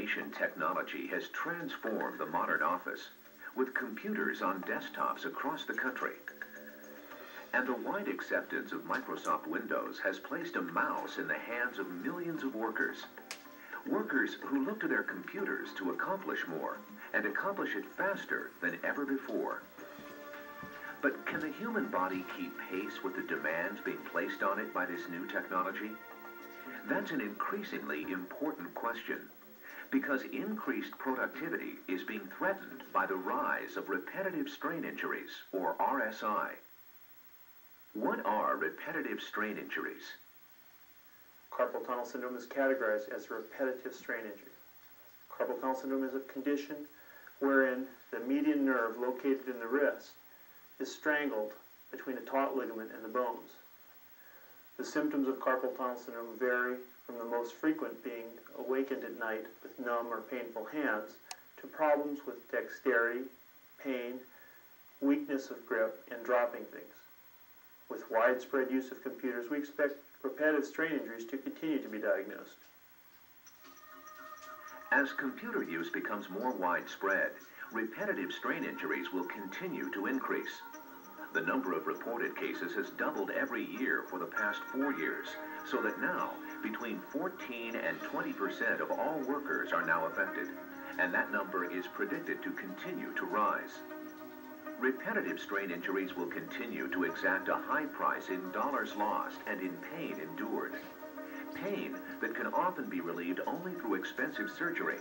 Information technology has transformed the modern office, with computers on desktops across the country. And the wide acceptance of Microsoft Windows has placed a mouse in the hands of millions of workers. Workers who look to their computers to accomplish more and accomplish it faster than ever before. But can the human body keep pace with the demands being placed on it by this new technology? That's an increasingly important question, because increased productivity is being threatened by the rise of repetitive strain injuries, or RSI. What are repetitive strain injuries? Carpal tunnel syndrome is categorized as a repetitive strain injury. Carpal tunnel syndrome is a condition wherein the median nerve located in the wrist is strangled between the taut ligament and the bones. The symptoms of carpal tunnel syndrome vary from the most frequent being awakened at night with numb or painful hands to problems with dexterity, pain, weakness of grip, and dropping things. With widespread use of computers, we expect repetitive strain injuries to continue to be diagnosed. As computer use becomes more widespread, repetitive strain injuries will continue to increase. The number of reported cases has doubled every year for the past 4 years, so that now between 14 and 20% of all workers are now affected, and that number is predicted to continue to rise. Repetitive strain injuries will continue to exact a high price in dollars lost and in pain endured. Pain that can often be relieved only through expensive surgery.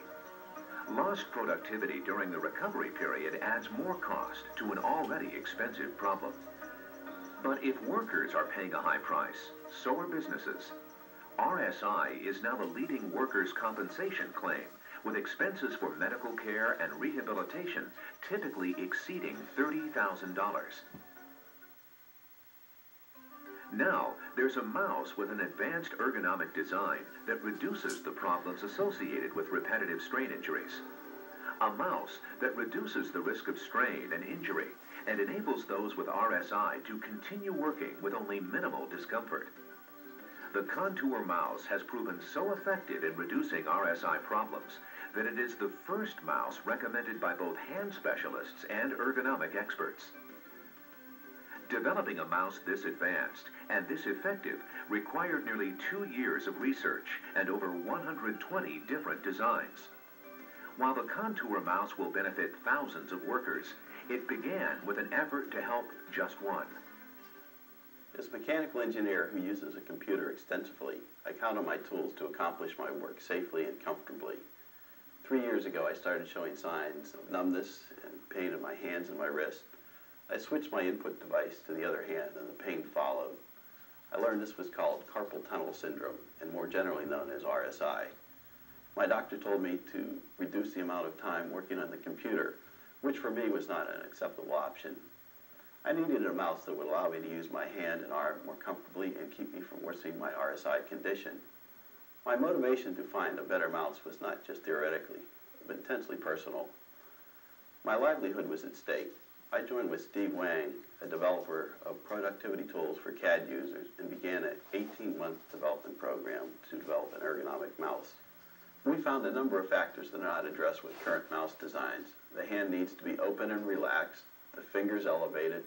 Lost productivity during the recovery period adds more cost to an already expensive problem. But if workers are paying a high price, so are businesses. RSI is now the leading workers' compensation claim, with expenses for medical care and rehabilitation typically exceeding $30,000. Now, there's a mouse with an advanced ergonomic design that reduces the problems associated with repetitive strain injuries. A mouse that reduces the risk of strain and injury and enables those with RSI to continue working with only minimal discomfort. The Contour mouse has proven so effective in reducing RSI problems that it is the first mouse recommended by both hand specialists and ergonomic experts. Developing a mouse this advanced and this effective required nearly 2 years of research and over 120 different designs. While the Contour mouse will benefit thousands of workers, it began with an effort to help just one. As a mechanical engineer who uses a computer extensively, I count on my tools to accomplish my work safely and comfortably. 3 years ago, I started showing signs of numbness and pain in my hands and my wrist. I switched my input device to the other hand, and the pain followed. I learned this was called carpal tunnel syndrome, and more generally known as RSI. My doctor told me to reduce the amount of time working on the computer, which for me was not an acceptable option. I needed a mouse that would allow me to use my hand and arm more comfortably and keep me from worsening my RSI condition. My motivation to find a better mouse was not just theoretically, but intensely personal. My livelihood was at stake. I joined with Steve Wang, a developer of productivity tools for CAD users, and began an 18-month development program to develop an ergonomic mouse. We found a number of factors that are not addressed with current mouse designs. The hand needs to be open and relaxed, the fingers elevated,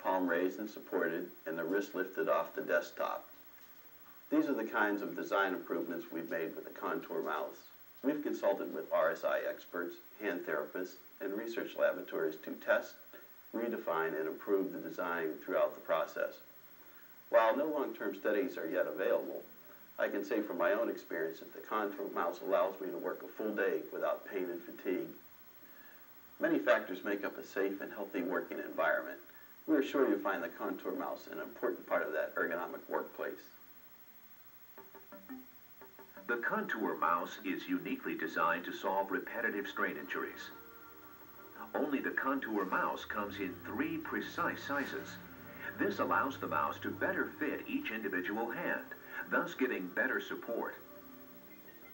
palm raised and supported, and the wrist lifted off the desktop. These are the kinds of design improvements we've made with the Contour mouse. We've consulted with RSI experts, hand therapists, and research laboratories to test, redefine, and improve the design throughout the process. While no long-term studies are yet available, I can say from my own experience that the Contour mouse allows me to work a full day without pain and fatigue. Many factors make up a safe and healthy working environment. We are sure you'll find the Contour mouse an important part of that ergonomic workplace. The Contour mouse is uniquely designed to solve repetitive strain injuries. Only the Contour mouse comes in 3 precise sizes. This allows the mouse to better fit each individual hand, thus giving better support.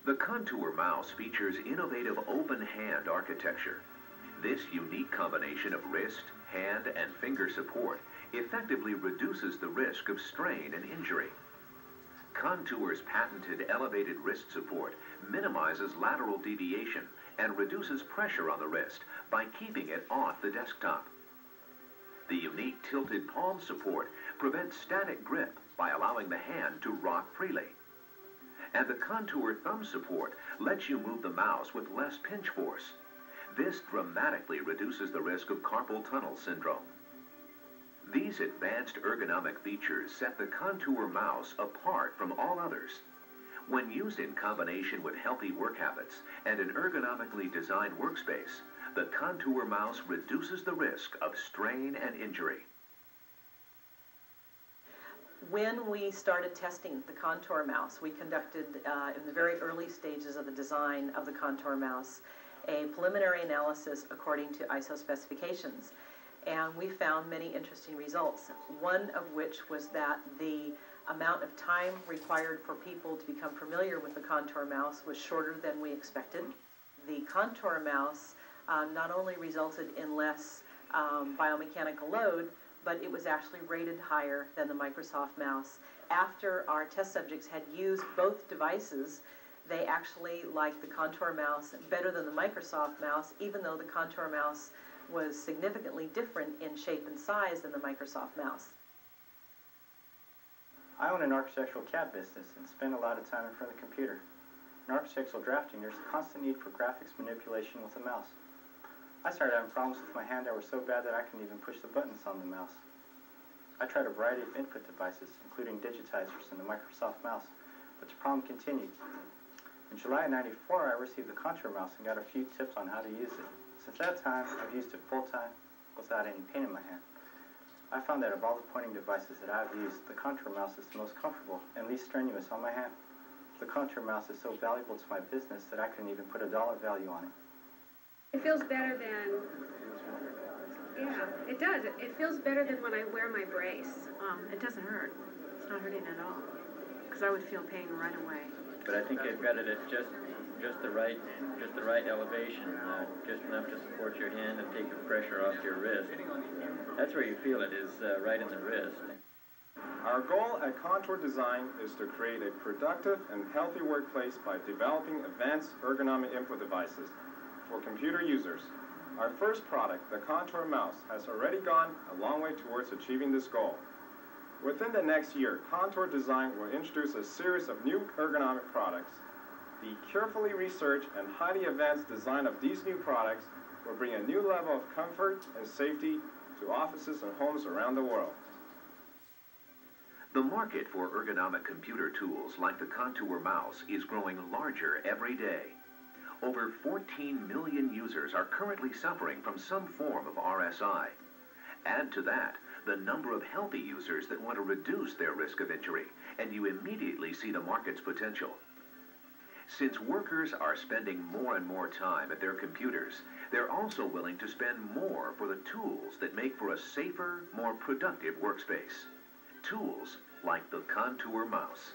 The Contour mouse features innovative open hand architecture. This unique combination of wrist, hand, and finger support effectively reduces the risk of strain and injury. Contour's patented elevated wrist support minimizes lateral deviation and reduces pressure on the wrist by keeping it off the desktop. The unique tilted palm support prevents static grip by allowing the hand to rock freely. And the Contour thumb support lets you move the mouse with less pinch force. This dramatically reduces the risk of carpal tunnel syndrome. These advanced ergonomic features set the Contour mouse apart from all others. When used in combination with healthy work habits and an ergonomically designed workspace, the Contour mouse reduces the risk of strain and injury. When we started testing the Contour mouse, we conducted, in the very early stages of the design of the Contour mouse, a preliminary analysis according to ISO specifications. And we found many interesting results, one of which was that the amount of time required for people to become familiar with the Contour mouse was shorter than we expected. The Contour mouse not only resulted in less biomechanical load, but it was actually rated higher than the Microsoft mouse. After our test subjects had used both devices, they actually liked the Contour mouse better than the Microsoft mouse, even though the Contour mouse was significantly different in shape and size than the Microsoft mouse. I own an architectural CAD business and spend a lot of time in front of the computer. In architectural drafting, there's a constant need for graphics manipulation with a mouse. I started having problems with my hand that were so bad that I couldn't even push the buttons on the mouse. I tried a variety of input devices, including digitizers and the Microsoft mouse, but the problem continued. In July of '94, I received the Contour mouse and got a few tips on how to use it. Since that time, I've used it full-time without any pain in my hand. I found that of all the pointing devices that I've used, the Contour mouse is the most comfortable and least strenuous on my hand. The Contour mouse is so valuable to my business that I couldn't even put a dollar value on it. It feels better than, yeah, it does. It feels better than when I wear my brace. It doesn't hurt. It's not hurting at all. Because I would feel pain right away. But I think they've got it at just the right elevation, just enough to support your hand and take the pressure off your wrist. That's where you feel it, is right in the wrist. Our goal at Contour Design is to create a productive and healthy workplace by developing advanced ergonomic input devices for computer users. Our first product, the Contour mouse, has already gone a long way towards achieving this goal. Within the next year, Contour Design will introduce a series of new ergonomic products. The carefully researched and highly advanced design of these new products will bring a new level of comfort and safety to offices and homes around the world. The market for ergonomic computer tools like the Contour mouse is growing larger every day. Over 14 million users are currently suffering from some form of RSI. Add to that the number of healthy users that want to reduce their risk of injury, and you immediately see the market's potential. Since workers are spending more and more time at their computers, they're also willing to spend more for the tools that make for a safer, more productive workspace. Tools like the Contour mouse.